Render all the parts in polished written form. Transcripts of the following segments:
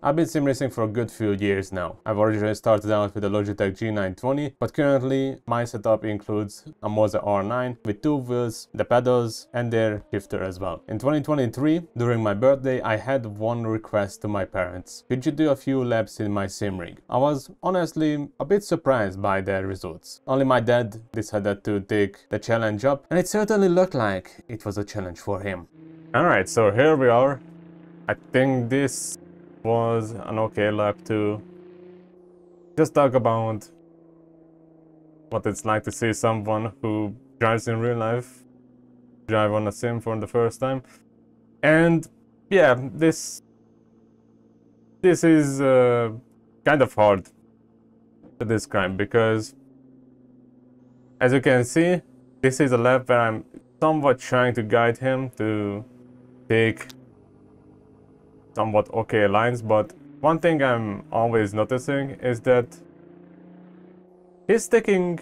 I've been sim racing for a good few years now. I've originally started out with a Logitech G920, but currently my setup includes a Moza R9 with 2 wheels, the pedals and their shifter as well. In 2023, during my birthday, I had one request to my parents. Could you do a few laps in my sim rig? I was honestly a bit surprised by their results. Only my dad decided to take the challenge up, and it certainly looked like it was a challenge for him. Alright, so here we are. I think this was an okay lap to just talk about what it's like to see someone who drives in real life drive on a sim for the first time. And yeah, this is kind of hard to describe because, as you can see, this is a lap where I'm somewhat trying to guide him to take somewhat okay lines, but one thing I'm always noticing is that he's sticking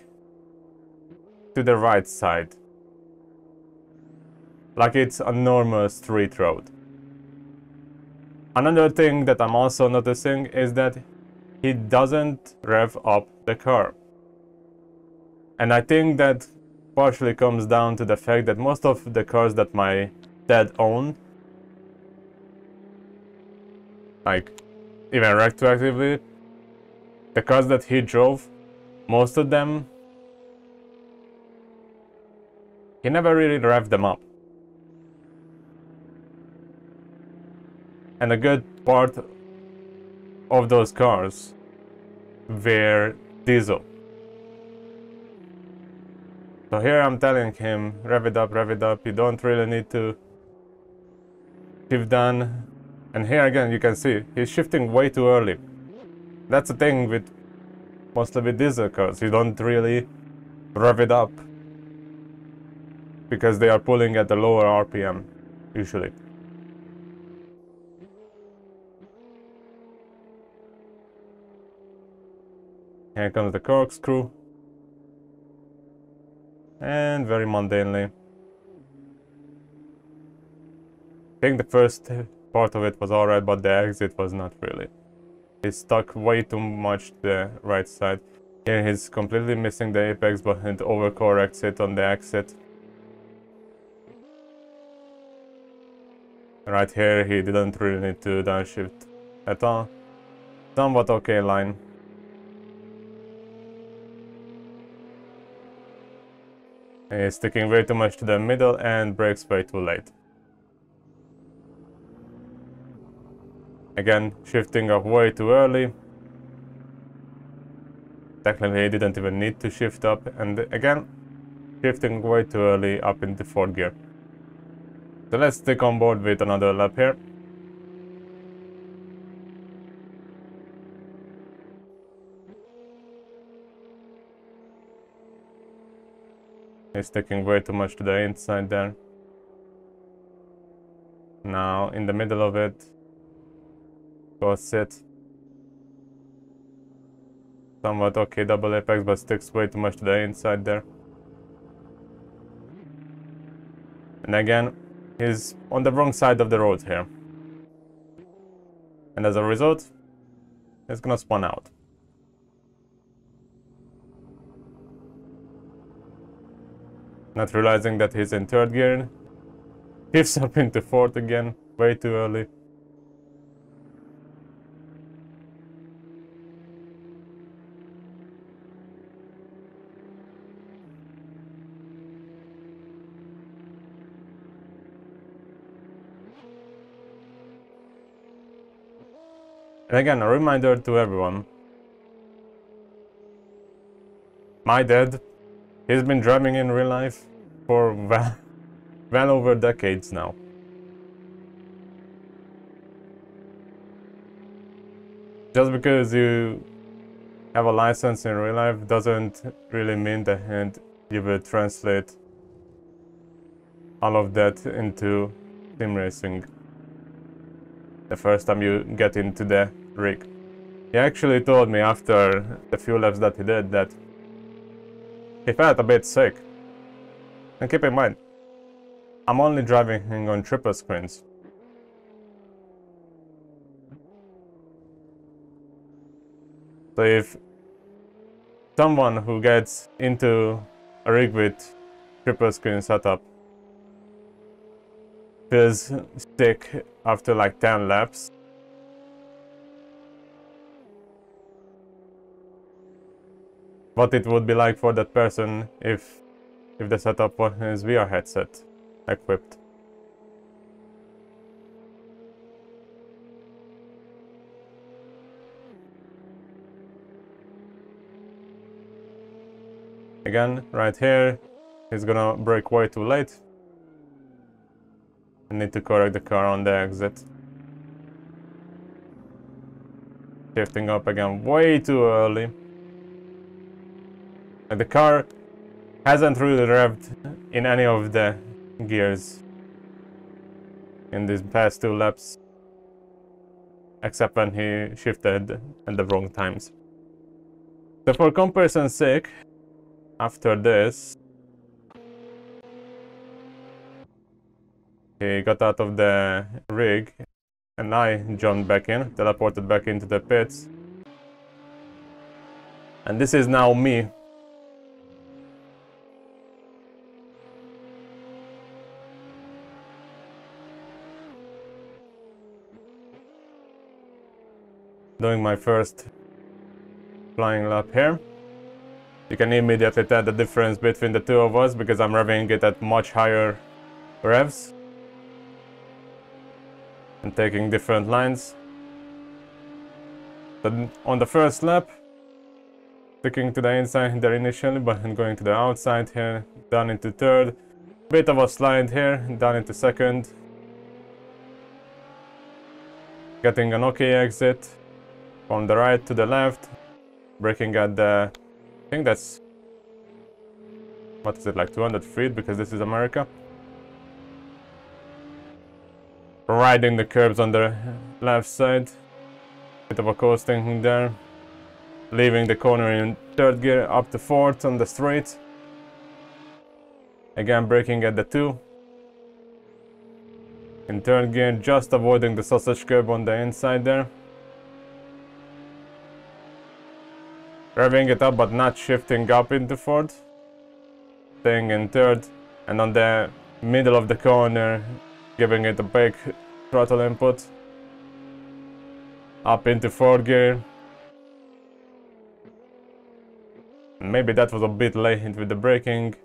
to the right side, like it's a normal street road. Another thing that I'm also noticing is that he doesn't rev up the car. And I think that partially comes down to the fact that most of the cars that my dad owned, like even retroactively, the cars that he drove, most of them, he never really revved them up. And a good part of those cars were diesel. So here I'm telling him, rev it up, you don't really need to shift down. And here again you can see, he's shifting way too early. That's the thing with mostly with diesel cars, you don't really rev it up because they are pulling at a lower RPM, usually. Here comes the corkscrew. And very mundanely, I think the first part of it was alright, but the exit was not really. He stuck way too much to the right side. Here he's completely missing the apex, but it overcorrects it on the exit. Right here he didn't really need to downshift at all. Somewhat okay line. He's sticking way too much to the middle and brakes way too late. Again, shifting up way too early. Technically he didn't even need to shift up, and again, shifting way too early up into 4th gear. So let's stick on board with another lap here. He's sticking way too much to the inside there. Now in the middle of it, go sit. Somewhat okay double apex, but sticks way too much to the inside there. And again, he's on the wrong side of the road here. And as a result, it's gonna spun out. Not realizing that he's in 3rd gear, shifts up into 4th again, way too early. And again, a reminder to everyone. My dad, he's been driving in real life for well over decades now. Just because you have a license in real life doesn't really mean that you will translate all of that into sim racing the first time you get into the rig. He actually told me after the few laps that he did that he felt a bit sick. And keep in mind, I'm only driving on triple screens. So if someone who gets into a rig with triple screen setup feels sick after like 10 laps, what it would be like for that person if the setup was his VR headset equipped. Again, right here, he's gonna brake way too late. I need to correct the car on the exit. Shifting up again way too early. And the car hasn't really revved in any of the gears in these past 2 laps, except when he shifted at the wrong times. So for comparison's sake, after this, he got out of the rig and I jumped back in, teleported back into the pits. And this is now me. Doing my first flying lap here. You can immediately tell the difference between the two of us because I'm revving it at much higher revs and taking different lines. But on the first lap, sticking to the inside there initially, but then going to the outside here, down into third. Bit of a slide here, down into second. Getting an okay exit from the right to the left, braking at the, I think that's, what is it, like 200 feet, because this is America. Riding the curbs on the left side, bit of a coasting there, leaving the corner in third gear up to fourth on the straight. Again braking at the 2. In third gear, just avoiding the sausage curb on the inside there. Revving it up but not shifting up into fourth. Staying in third, and on the middle of the corner, giving it a big throttle input. Up into fourth gear. Maybe that was a bit late with the braking,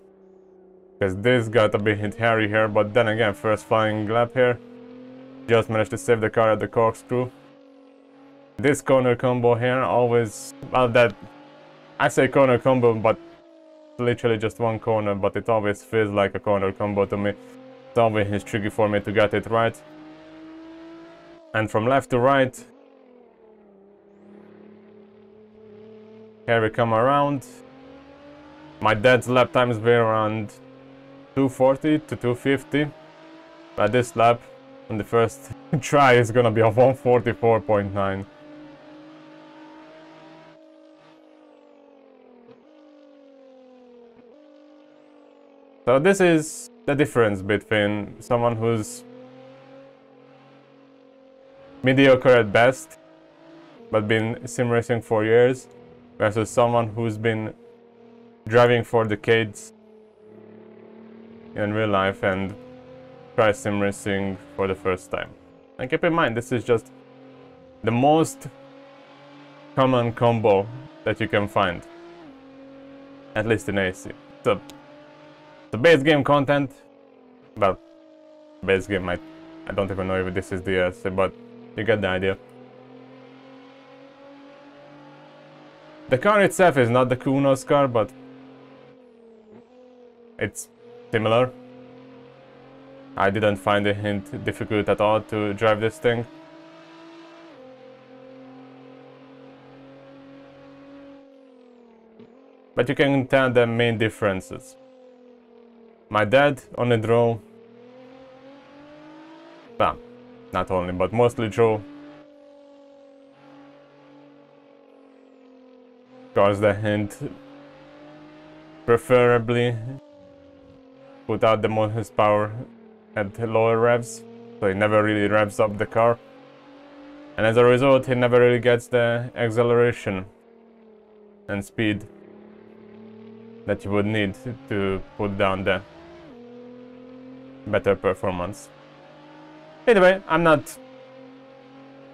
because this got a bit hairy here, but then again, first flying lap here. Just managed to save the car at the corkscrew. This corner combo here always, well, that, I say corner combo, but literally just one corner, but it always feels like a corner combo to me. It's always tricky for me to get it right. And from left to right, here we come around. My dad's lap times were around 240 to 250. But this lap on the first try is gonna be a 144.9. So this is the difference between someone who's mediocre at best, but been sim racing for years, versus someone who's been driving for decades in real life and try sim racing for the first time. And keep in mind, this is just the most common combo that you can find, at least in AC. So the base game content, well, base game, I don't even know if this is DLC, but you get the idea. The car itself is not the Kunos car, but it's similar. I didn't find it difficult at all to drive this thing. But you can tell the main differences. My dad only drove, well, not only, but mostly drove cars that hint preferably put out the most power at lower revs, so he never really revs up the car, and as a result he never really gets the acceleration and speed that you would need to put down the better performance. Anyway, I'm not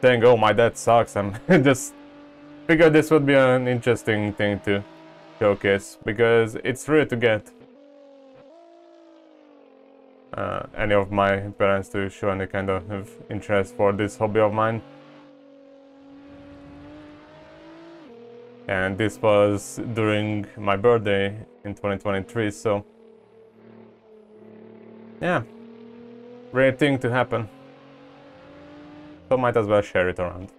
saying, oh, my dad sucks. I'm just figured this would be an interesting thing to showcase, because it's rare to get any of my parents to show any kind of interest for this hobby of mine. And this was during my birthday in 2023, so yeah, rare thing to happen. So might as well share it around.